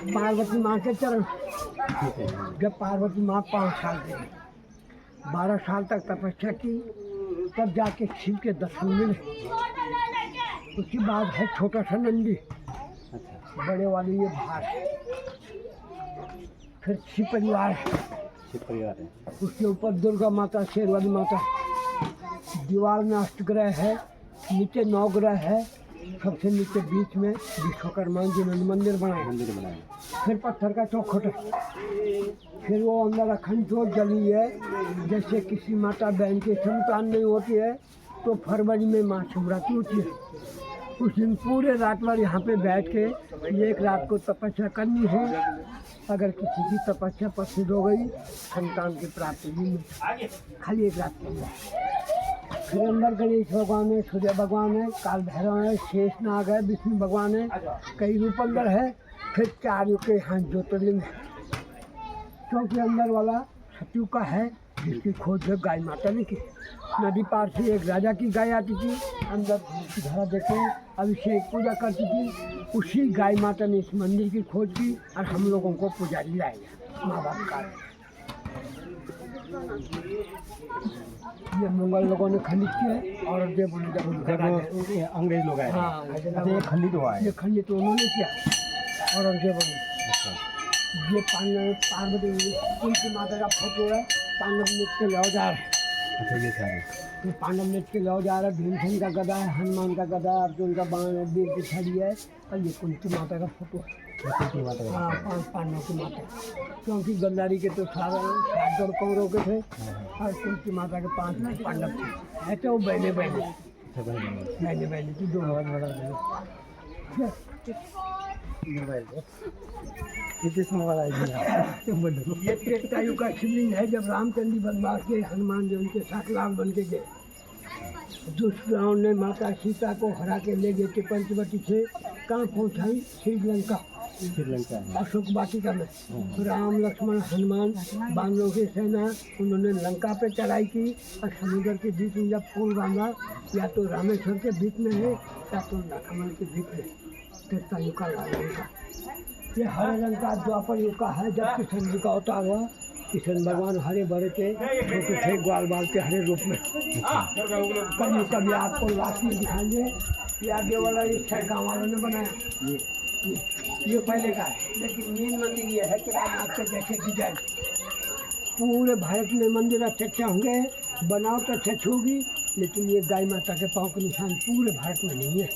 पार्वती माँ के चरण। जब पार्वती माँ 5 साल की 12 साल तक तपस्या की, तब जाके शिव के दर्शन मिले। उसके बाद है छोटा सा नंदी, बड़े वाली ये भार, फिर शिव परिवार है। उसके ऊपर दुर्गा माता, शेर वाली माता। दीवार में अष्टग्रह है, नीचे 9 ग्रह है, सबसे नीचे बीच में विश्वकर्मा जी ने मंदिर बनाया। फिर पत्थर का चौखट है। फिर वो अंदर अखंड ज्योत जली है। जैसे किसी माता बहन की संतान नहीं होती है तो फरवरी में महाशिवरात्रि होती है। उस दिन पूरे रात भर यहाँ पे बैठ के एक रात को तपस्या करनी है। अगर किसी की तपस्या प्रसिद्ध हो गई, संतान की प्राप्ति भी मिलती, खाली एक रात के लिए। फिर अंदर गणेश भगवान है, सूर्य भगवान है, काल भैरव है, शेषनाग है, विष्णु भगवान है, कई रूप अंदर है। फिर 4 के यहाँ ज्योतिर्लिंग है। क्योंकि अंदर वाला सतयुग का है, जिसकी खोज है गाय माता ने की। नदी पार से एक राजा की गाय आती थी, अंदर की धारा देखे अभिषेक पूजा करती थी। उसी गाय माता ने इस मंदिर की खोज की और हम लोगों को पुजारी लाया, माँ बाप का। ये मुगल लोगों ने खंडित किया है और जब अंग्रेज लोग आए। हाँ, ये खंडित हुआ है। ये खंडित उन्होंने किया औरंगजेब ने। ये पार्वती की माता का फोटो है। पांडव नृत्य के लौजार है। ये पांडव नृत्य के लौजार है। भीमसेन का गदा है, हनुमान का गदा, अर्जुन का बाण है, वीर की छड़ी है। और ये कुंती माता का फोटो है। हाँ, 5 पांडव की माता। क्योंकि गंधारी के तो 7 कौरवों के थे और कुंती माता के 5 पांडव थे। ऐसे वो बहने की 2 ये त्रेता युग का शिवलिंग है। जब रामचंद्र वनवास के हनुमान जी उनके साथ राम बन के गए, दुष्ट रावण ने माता सीता को हरा के ले गए थे पंचवटी से। कहाँ पहुँचाई? श्रीलंका अशोक वाटिका में। राम लक्ष्मण हनुमान बानरों की सेना, उन्होंने लंका पे चढ़ाई की और समुद्र के बीच में जब पुल बांधा, या तो रामेश्वर के बीच में है या तो लक्ष्मण के बीच में। त्रेता युग का लाल रंग का, ये हरे रंग का द्वापर युग का है। जब किशन जी का अवतार हुआ, किशन भगवान हरे भरे थे, छोटे थे, ग्वाल बाल के हरे रूप में। कभी आपको लास्ट में दिखाएंगे। ये आगे वाला ये 6 गाँव वालों ने बनाया। ये पहले का है, लेकिन मेन मंदिर ये है कि आपके जैसे डिजाइन। पूरे भारत में मंदिर अच्छे होंगे, बनावट अच्छी होगी, लेकिन ये गाय माता के पाँव के निशान पूरे भारत में नहीं है।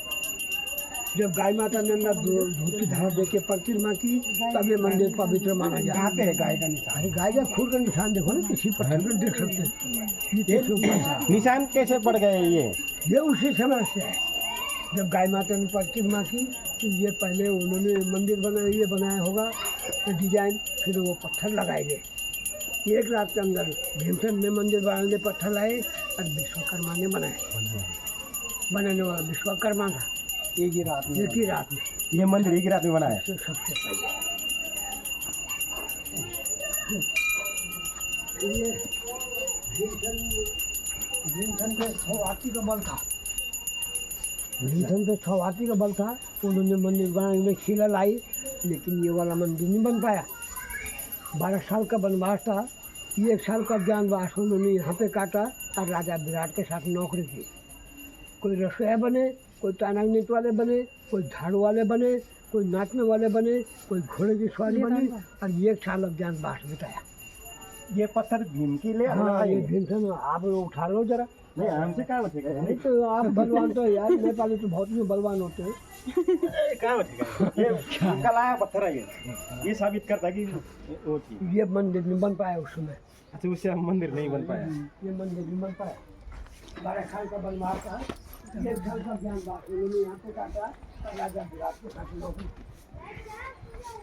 जब गाय माता ने अंदर धोती धारा दे के परिक्रमा की, तब ये मंदिर पवित्र माना जाता है। गाय का निशान, गाय का खुर का निशान देखो ना, किसी पत्थर में देख सकते हैं। निशान कैसे पड़ गए? ये उसी समय से है। जब गाय माता ने परिक्रमा की तो ये पहले उन्होंने मंदिर बनाया होगा डिजाइन, फिर वो पत्थर लगाए गए। एक रात के अंदर भीमसेन ने मंदिर बनाने पत्थर लाए और विश्वकर्मा ने बनाने वाला विश्वकर्मा था। एक ही रात में ये मंदिर एक ही रात में बनाया सबसे पहले। ये भीमसेन पे 6 हाथी का बल था। भीमसेन पे 6 हाथी का बल था। उन्होंने मंदिर बनाने में शिला लाई, लेकिन ये वाला मंदिर नहीं बन पाया। 12 साल का वनवास था। 1 साल का ज्ञानवास उन्होंने यहाँ पे काटा और राजा विराट के साथ नौकरी की। कोई रसोईया बने, कोई तानागनीत वाले बने, कोई झाड़ू वाले बने, कोई नाचने वाले बने, कोई घोड़े की सवारी बनी और 1 साल ज्ञानवास बिताया। ये पत्थर भीम के लिए? हाँ, ये भीमसेन। आप उठा लो जरा। नहीं, हमसे कहाँ बचेगा? नहीं तो आप बलवान तो यार, नेपाली तो बहुत में बलवान होते हैं। कहाँ बचेगा? ये कलाया पत्थर है। ये साबित करता है कि वो चीज। ये मंदिर नहीं बन पाया उस समय। अच्छा, उससे हम मंदिर नहीं बन पाया। ये मंदिर नहीं बन पाया। 12 साल का वनवास था। 1 साल का ज्ञानवास उन्होंने यहाँ पे काटा और राजा विराट के साथ नौकरी।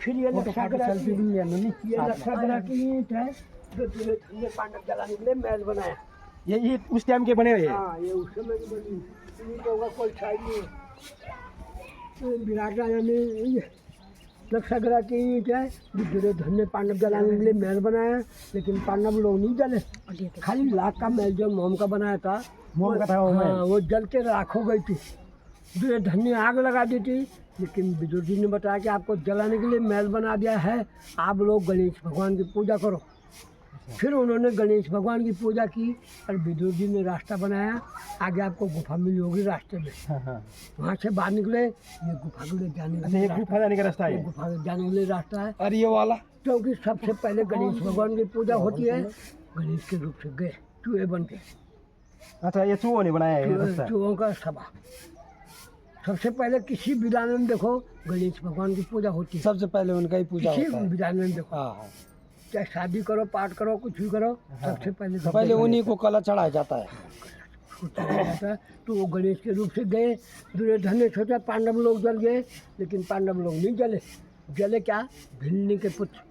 फिर ये लक्षाग्रह की ईंट है जो धन्य पांडव जलाने के लिए महल बनाया। ये उस टाइम के बने हुए हैं। हाँ, ये उस समय की बनी ईंट होगा, कोई साइड नहीं है। विराट राजा ने लक्षाग्रह की ईंट है जो धन्य पांडव जलाने के लिए महल बनाया, लेकिन पांडव लोग नहीं जले। खाली लाख का महल जो मोम का बनाया था, मोम का था वो। हाँ, वो जल के राख हो गई थी। जो धन्य आग लगा दी थी, लेकिन विदुर जी ने बताया कि आपको जलाने के लिए महल बना दिया है, आप लोग गणेश भगवान की पूजा करो। फिर उन्होंने गणेश भगवान की पूजा की और विदुर जी ने रास्ता बनाया, आगे आपको गुफा मिली होगी रास्ते में। हाँ। वहाँ से बाहर निकले, ये गुफा के लिए जाने के अच्छा, लिए ये गुफा जाने का रास्ता ये है। गुफा के जाने के लिए रास्ता है। और ये वाला क्योंकि सबसे पहले गणेश भगवान की पूजा होती है, गणेश के रूप से गए चूहे बन के, अच्छा, ये चूहों ने बनाया है ये रास्ता। चूहों का सभा। सबसे पहले किसी विधान में देखो गणेश भगवान की पूजा होती है, सबसे पहले उनका ही पूजा किसी होता है। विधान में देखो, हाँ। चाहे शादी करो, पाठ करो, कुछ भी करो, सबसे पहले पहले उन्हीं को कला चढ़ाया जाता है। कुछ चढ़ाया जाता है। तो वो गणेश के रूप से गए। दुर्योधन ने सोचा पांडव लोग जल गए, लेकिन पांडव लोग नहीं जले। जले क्या? भिल्ली के पुत्र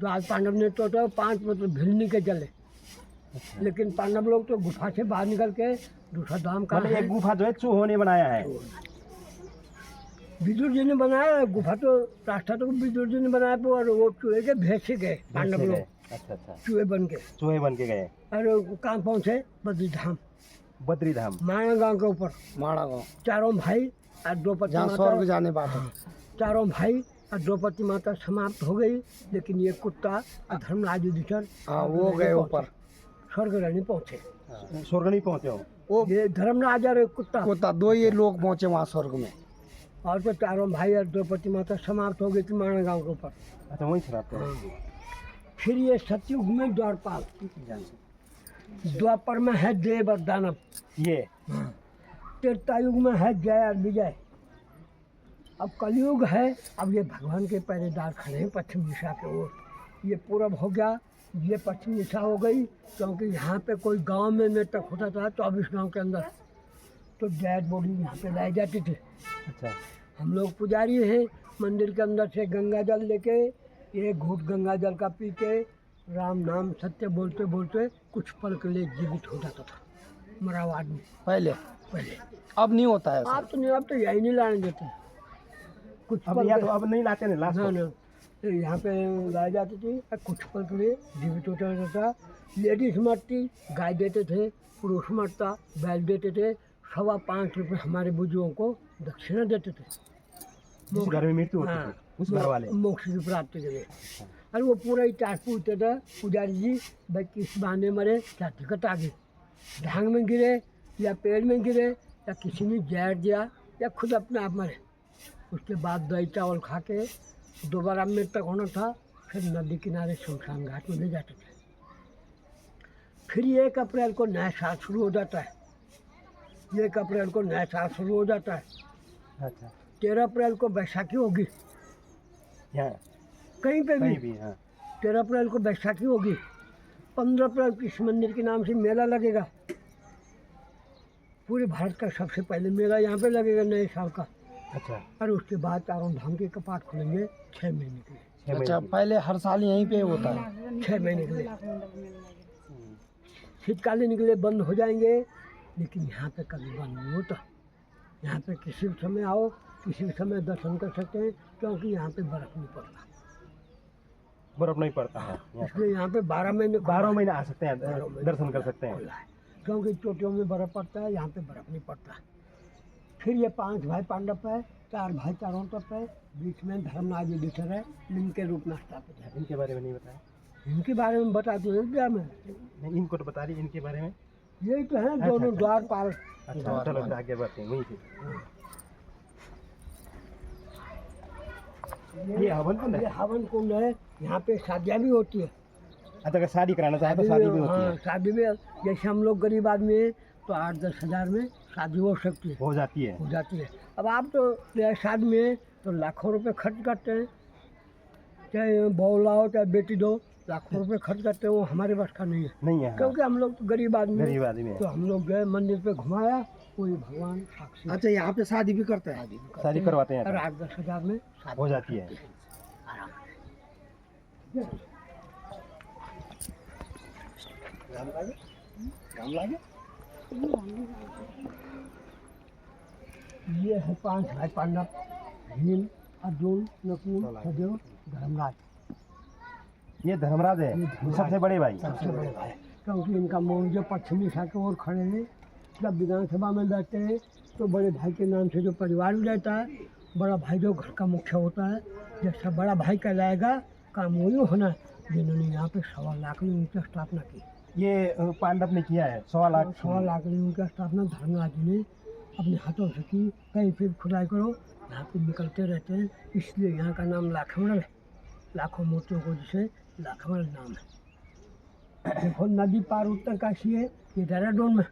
जो आज पांडव ने तो 5 पुत्र भिल्ली के जले। लेकिन पांडव लोग तो गुफा से बाहर निकल के दूसरा धाम का मतलब ये गुफा जो है चूहों ने बनाया है। विदुर जी ने बनाया गुफा, तो रास्ता तो विदुर जी ने बनाया, और वो चूहे के भेज से गए पांडव लोग, अच्छा अच्छा, चूहे बन के। चूहे बन के गए और कहाँ पहुँचे? बद्री धाम, बद्री धाम। माणा गाँव के ऊपर। माड़ा गाँव चारों भाई और द्रौपदी जहाँ माता, स्वर्ग जाने बात है। चारों भाई और द्रौपदी माता समाप्त हो गई, लेकिन ये कुत्ता और धर्मराज युधिष्ठिर हाँ, वो गए ऊपर। स्वर्ग नहीं पहुँचे। स्वर्ग नहीं पहुंचे हो। वो ये धर्मराज और कुत्ता, दो ये लोग पहुंचे वहाँ स्वर्ग में। और तो चारों भाई और द्रौपदी माता समाप्त हो गई थी माणा गाँव के ऊपर। अच्छा, वहीं खराब है। फिर ये सतयुग में द्वारपाल, द्वापर में है देव और दानव, ये त्रेतायुग में है जय और विजय, अब कलयुग है। अब ये भगवान के पहरेदार खड़े हैं पश्चिम दिशा के ओर। ये पूरब हो गया, ये पश्चिम दिशा हो गई, क्योंकि यहाँ पे कोई गांव में नाटक होता था 24 गांव के अंदर, तो डेड बॉडी यहाँ पे लाई जाती थी। अच्छा, हम लोग पुजारी हैं, मंदिर के अंदर से गंगा जल लेके एक घूंट गंगा जल का पी के राम नाम सत्य बोलते बोलते कुछ पल के लिए जीवित हो जाता था मरा हुआ आदमी। पहले पहले, अब नहीं होता है। आप तो नहीं, आप तो यही नहीं लाने देते कुछ अब पल या के- तो अब नहीं लाते ना लास्ट ना को। ना, तो यहाँ पे लाई जाती थी और कुछ पल के लिए जीवित होता रहता था। लेडीज मरती, गाय देते थे, पुरुष मरता, बैल देते थे। 5.25 रुपये हमारे बुजुर्गों को दक्षिणा देते थे, जिस घर में मृत्यु होती हाँ, थी उस घर वाले। मोक्ष की प्राप्ति के लिए। और वो पूरा इतिहास पूछते थे पुजारी जी, भाई किस बहाने मरे, क्या दिक्कत आ गई, ढांग में गिरे या पेड़ में गिरे या किसी ने जहर दिया या खुद अपने आप मरे। उसके बाद दही चावल खा के दोबारा मृतक होना था, फिर नदी किनारे शमशान घाट में ले जाते थे। फिर 1 अप्रैल को नया साल शुरू हो जाता है। 1 अप्रैल को नया साल शुरू हो जाता है। अच्छा, 13 अप्रैल को बैसाखी होगी, यहाँ कहीं पे कहीं भी। भी। हाँ, 13 अप्रैल को बैसाखी होगी। 15 अप्रैल को इस मंदिर के नाम से मेला लगेगा। पूरे भारत का सबसे पहले मेला यहाँ पे लगेगा नए साल का। अच्छा, और उसके बाद चारों धाम के कपाट खुलेंगे 6 महीने के लिए। 6 अच्छा, महीने। पहले हर साल यहीं पे होता है। 6 महीने के लिए शीतकालीन के लिए बंद हो जाएंगे, लेकिन यहाँ पे कभी बंद नहीं होता। यहाँ पे किसी भी समय आओ, किसी भी समय दर्शन कर सकते हैं, क्योंकि यहाँ पे बर्फ नहीं पड़ता। बर्फ नहीं पड़ता है यहाँ। इसलिए यहाँ पे 12 महीने 12 महीने आ सकते हैं, 12 महीने दर्शन कर सकते हैं। खुला है। क्योंकि चोटियों में बर्फ पड़ता है, यहाँ पे बर्फ नहीं पड़ता। फिर ये 5 भाई पांडव है, 4 भाई चारों तरफ है, बीच में धर्मराज युधिष्ठिर है, लिंग के रूप में स्थापित है। इनके बारे में नहीं बताया। इनके बारे में बता दो क्या मैं, नहीं, इनको तो बता रही इनके बारे में। यही तो है दोनों द्वारपाल। अच्छा, चलो फिर आगे बढ़ते हैं वहीं से। ये हवन कुंड ये है। हवन कुंड है, यहाँ पे शादियाँ भी होती है। अच्छा, अगर शादी कराना चाहे तो शादी भी होती हाँ, है, शादी में जैसे हम लोग गरीब आदमी हैं तो 8-10 हज़ार में शादी हो सकती है, हो जाती है। हो जाती है। अब आप तो शादी में तो लाखों रुपए खर्च करते हैं, चाहे बहू लाओ चाहे बेटी दो, लाखों रुपए खर्च करते हैं, वो हमारे बस का नहीं है। नहीं है। हाँ, क्योंकि हम लोग तो गरीब आदमी हैं। गरीब आदमी है। तो हम लोग गए मंदिर पे घुमाया, कोई भगवान साक्षी अच्छा, यहाँ पे शादी भी करते हैं। शादी करवाते हैं और यहाँ 8-10 हज़ार में शादी हो जाती है। आराम से। ये है 5 भाई पांडव, भीम, अर्जुन, नकुल, सहदेव, धर्मराज। ये धर्मराज है, धर्मराज। सबसे बड़े भाई। सबसे बड़े भाई, क्योंकि इनका मौर्य पश्चिम दिशा की ओर खड़े हैं। जब विधानसभा में बैठते हैं तो बड़े भाई के नाम से जो परिवार भी रहता है बड़ा भाई जो घर का मुखिया होता है, जैसा बड़ा भाई कहलाएगा, काम वही होना है। जिन्होंने यहाँ पे 1.25 लाख में उनकी स्थापना की। ये पांडव ने किया है 1.25 1.25 लाख में उनकी स्थापना धर्मराज जी ने अपने हाथों से की। कहीं फिर खुदाई करो, यहाँ पे निकलते रहते हैं, इसलिए यहाँ का नाम लाखमंडल है। लाखों मूर्तियों को जिसे लाखमंडल नाम है। देखो नदी पार उत्तरकाशी है, ये देहरादून में।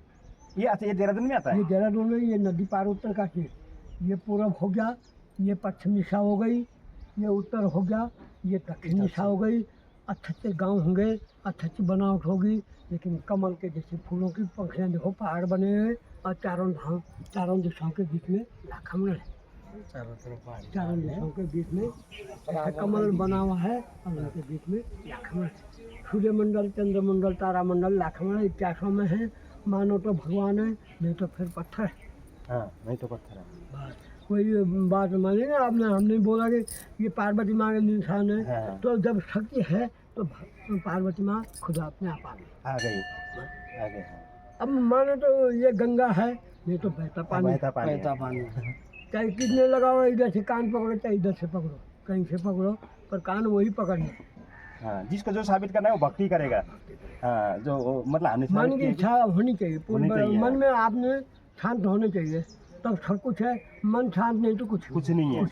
ये अच्छा, ये देहरादून में आता है। ये देहरादून में, ये नदी पार उत्तरकाशी। ये पूरब हो गया, ये पश्चिम दिशा हो गई, ये उत्तर हो गया, ये दक्षिण दिशा हो गई। अच्छे अच्छे गाँव होंगे, अच्छी अच्छी बनावट होगी, लेकिन कमल के जैसे फूलों की पंखियाँ देखो, पहाड़ बने हुए, और चारों दिशाओं के बीच में लाखमंडल है। चारों दिशाओं के बीच में ऐसा कमल बना हुआ है, और उनके बीच में लाखमंडल है। सूर्यमंडल, चंद्रमंडल, तारामंडल लाखमंडल इतिहासों में है। मानो तो भगवान है, नहीं तो फिर पत्थर है। हाँ, नहीं तो पत्थर है। बस कोई बात माने ना आपने, हमने बोला कि ये पार्वती माँ के निशान है। हाँ। तो जब शक्ति है तो पार्वती माँ खुदा अपने आप आ गई। आ गई। हाँ। अब मानो तो ये गंगा है, नहीं तो बहता पानी। बहता पानी है। बहता पानी। चाहे कितने लगाओ, इधर से कान पकड़ो, चाहे इधर से पकड़ो, कहीं से पकड़ो, पर कान वही पकड़ना। हाँ, जिसको जो साबित करना है वो भक्ति करेगा। हाँ, जो मतलब हमने मन साबित की किया इच्छा होनी चाहिए, होनी चाहिए। मन में आपने शांत होने चाहिए, तब सब कुछ है। मन शांत नहीं तो कुछ नहीं है।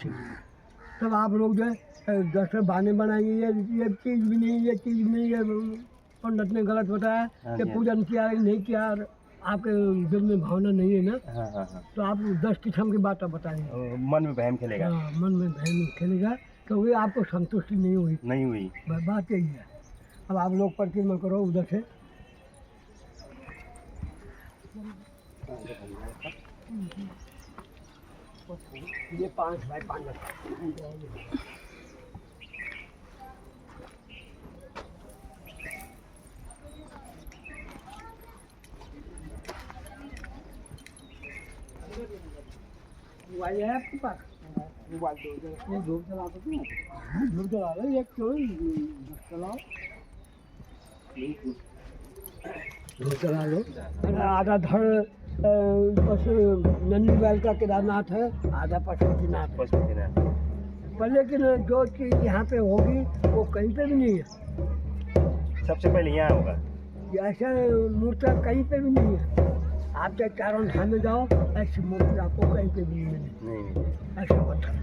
तब आप लोग जो है जैसे बहाने बनाएंगे, ये चीज़ भी नहीं, ये चीज़ भी नहीं, ये पंडित ने गलत बताया, हाँ ये जी, पूजन किया नहीं किया, आपके दिल में भावना नहीं है ना, हाँ, हाँ, हाँ। तो आप 10 किस्म की बातें बताएंगे। मन में वहम खेलेगा। हाँ, मन में भय खेलेगा, क्योंकि आपको संतुष्टि नहीं हुई। नहीं हुई। बात यही है। अब आप लोग परिक्रमा करो उधर से। ये 5 बाय 5 मोबाइल है आपके पास? मोबाइल दो, ये धूप जला दो, धूप जला लो, ये क्यों चलाओ, धूप जला लो। आधा धड़ नंदी बैल का केदारनाथ है, आधा पशुपतिनाथ है। पर लेकिन जो चीज़ यहाँ पे होगी वो कहीं पे भी नहीं है। सबसे पहले यहाँ होगा। ऐसा मूर्ति कहीं पे भी नहीं है। आप चाहे चारों धाम में जाओ, ऐसी मूर्ति आपको कहीं पे भी नहीं मिलेगी। नहीं। ऐसा पत्थर।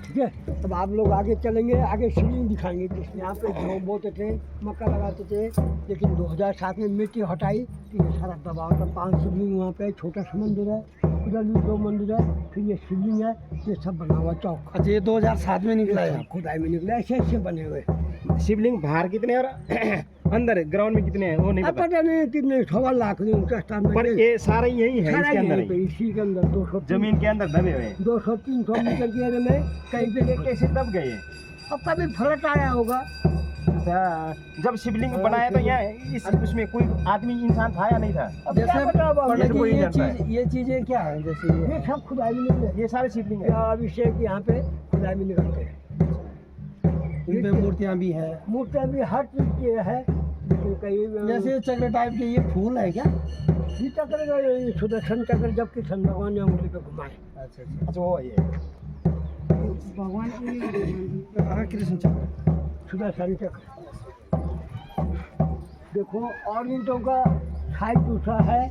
ठीक है, अब आप लोग आगे चलेंगे, आगे शिवलिंग दिखाएंगे। जिस यहाँ पे गेहूँ बोते थे, मक्का लगाते थे, लेकिन 2007 में मिट्टी हटाई तो ये सारा दबाव था। 5 शिवलिंग वहाँ पे, छोटा सा मंदिर है, उधर भी 2 मंदिर है, फिर ये शिवलिंग है, ये सब बना हुआ चौक। अच्छा, ये 2007 में निकला है। खुदाई में निकले, ऐसे ऐसे बने हुए। शिवलिंग बाहर कितने और अंदर ग्राउंड में कितने हैं वो नहीं अब पता। पता नहीं कितने 1.25 लाख में उनका स्थान पर ये सारा यही है, इसके अंदर ही। इसी के अंदर 200 जमीन के अंदर दबे हुए हैं। 200-300 मीटर के एरिया में कहीं पे ये कैसे दब गए? अब कभी फलट आया होगा। अच्छा, जब शिवलिंग बनाया तो यहाँ इस उसमें कोई आदमी इंसान था या नहीं था? अब जैसे क्या बताओ अब पंडित हमें? को ही जानता है। ये चीजें क्या है? जैसे ये सब खुदाई में निकले, ये सारे शिवलिंग है। अभिषेक यहाँ पे खुदाई में निकलते हैं। इनपे मूर्तियाँ भी है, मूर्तियाँ भी हर चीज़ की है, लेकिन कहीं जैसे चक्र टाइप के ये फूल है क्या? ये चक्र का ये सुदर्शन चक्र जब कृष्ण भगवान ने उंगली पे घुमाए। अच्छा, अच्छा, वो है ये। भगवान की हाँ, कृष्ण चक्र। सुदर्शन चक्र देखो, और ईंटों का साइज दूसरा है,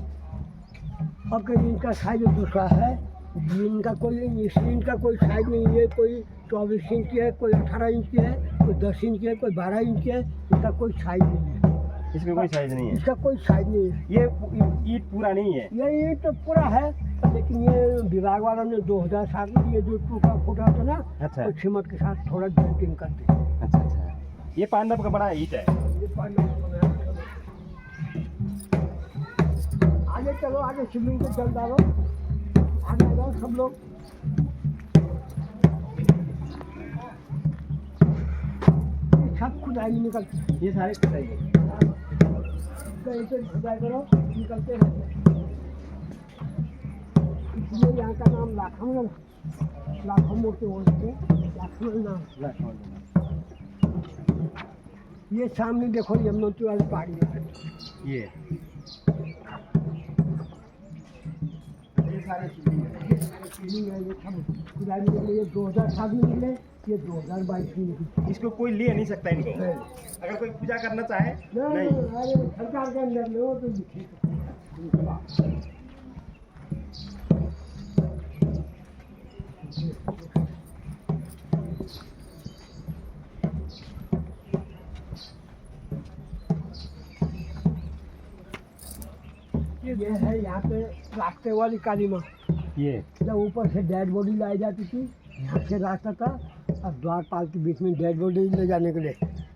और कहीं इनका साइज दूसरा है। इनका कोई ईंट का कोई साइज नहीं है, कोई 24 इंच की है, कोई 18 इंच की है, कोई 10 इंच की है, कोई 12 इंच की है। इसका कोई साइज नहीं है, इसमें कोई साइज नहीं है। इसका कोई साइज नहीं है। ये ईंट पूरा नहीं है। ये ईंट तो पूरा है, लेकिन ये विभाग वालों ने 2007 में ये जो टूटा फूटा था ना, अच्छा। वो सीमेंट के साथ थोड़ा डेंटिंग कर दी। अच्छा अच्छा, ये पांडव का बड़ा ईंट है। ये पानी आगे चलो, आगे शिवलिंग को चल डालो, आगे आ जाओ सब लोग। ये सब खुदाई निकलती है, ये सारे खुदाई है। कहीं से खुदाई करो, निकलते रहते हैं। इसलिए यहाँ का नाम लाखमंडल, लाखों मूर्ति बोलते हैं, लाखमंडल नाम। ये सामने देखो यमुनोत्री वाली पहाड़ी है, ये सारे शिवलिंग है, ये सब खुदाई में निकले, ये 2007 में निकले, ये 2022 में निकले। इसको कोई ले नहीं सकता इनको। नहीं। अगर कोई पूजा करना चाहे नहीं, अरे सरकार के अंदर में हो तो लिखे ये है यहाँ पे रास्ते वाली काली माँ। ये जब ऊपर से डेड बॉडी लाई जाती थी, यहाँ से रास्ता था और द्वारपाल के बीच में डेड बॉडी ले जाने के लिए,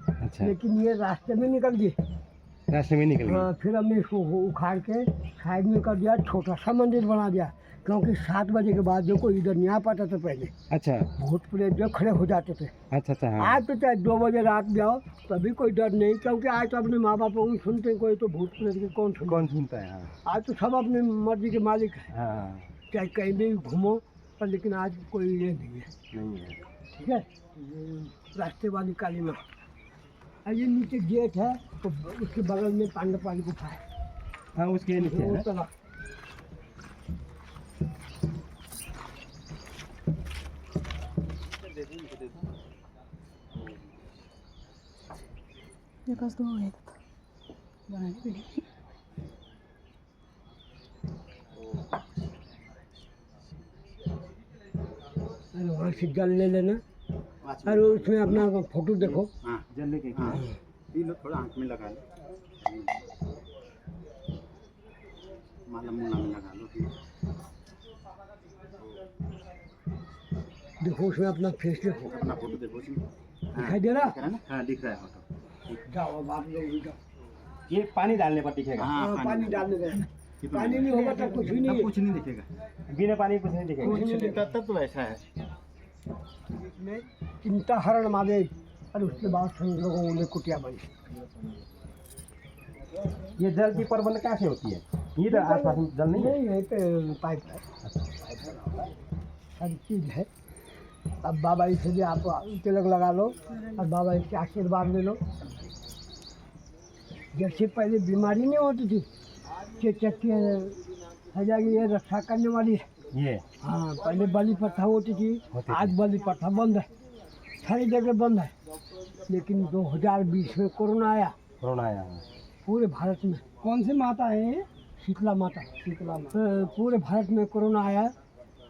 अच्छा लेकिन ये रास्ते में निकल गई। रास्ते में निकल हाँ, फिर हमने इसको उखाड़ के साइड में कर दिया, छोटा सा मंदिर बना दिया, क्योंकि 7 बजे के बाद जो कोई इधर नहीं आ पाता था पहले, अच्छा भूत प्रेत जो खड़े हो जाते थे। अच्छा अच्छा हाँ आज तो चाहे 2 बजे रात में आओ तभी कोई डर नहीं, क्योंकि आज तो अपने माँ बाप को सुनते हैं, कोई तो भूत प्रेत के कौन सुनता। कौन सुनता है? हाँ आज तो सब अपनी मर्जी के मालिक है, हाँ चाहे कहीं भी घूमो, पर लेकिन आज कोई ये नहीं है। नहीं है। ठीक है, रास्ते वाली काली माँ। और ये नीचे गेट है, तो उसके बगल में पांडवपाल गुफा है। हाँ उसके नीचे वो है। चला Jakaś długo jest. और वहाँ से जल ले लेना, और उसमें अपना फोटो देखो। हाँ जल लेके ये लो थोड़ा आँख में लगा लो, माला मुला में लगा लो। देखो उसमें अपना फेस देखो, अपना फोटो देखो उसमें दिखाई दे रहा? दिख रहा है ना? हाँ दिख रहा है फोटो। जाओ अब आप लोग भी जाओ। ये पानी डालने पर दिखेगा। हाँ, पानी डालने देना, पानी नहीं होगा तब कुछ भी नहीं तब है। कुछ नहीं दिखेगा। बिना पानी कुछ नहीं दिखेगा। कुछ नहीं दिखता। तब तो ऐसा है। इसमें चिंता हरण महादेव, और उसके बाद संत लोगों ने कुटिया बनी। ये जल की प्रबंध कैसे होती है? ये तो आसपास में जल नहीं है। नहीं, यहीं पे पाइप है, हर चीज़ है। अब बाबा जी से भी आप तिलक लगा लो और बाबा जी के आशीर्वाद ले लो। जैसे पहले बीमारी नहीं होती थी, चेचक ये रक्षा करने वाली है। ये हाँ, पहले बलि प्रथा होती थी, होती आज थी। बलि प्रथा बंद है, सारी जगह बंद है। लेकिन 2020 में कोरोना आया कोरोना आया। पूरे भारत में। कौन सी माता है ये? शीतला माता, पूरे भारत में कोरोना आया,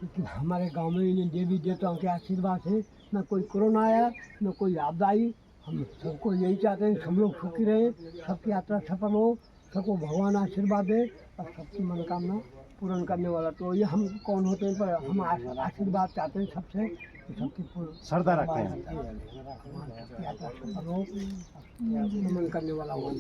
लेकिन हमारे गांव में इन्हें देवी देवताओं के आशीर्वाद से न कोई कोरोना आया, न कोई आपदा आई। हम सबको यही चाहते हैं, सब लोग सुखी रहे, सबकी यात्रा सफल हो, सबको भगवान आशीर्वाद दे और सबकी मनोकामना पूर्ण करने वाला। तो ये हम कौन होते हैं, पर हम आशीर्वाद चाहते हैं सबसे कि सबकी श्रद्धा रखते हैं। यात्रा सफल हो, नमन करने वाला हो।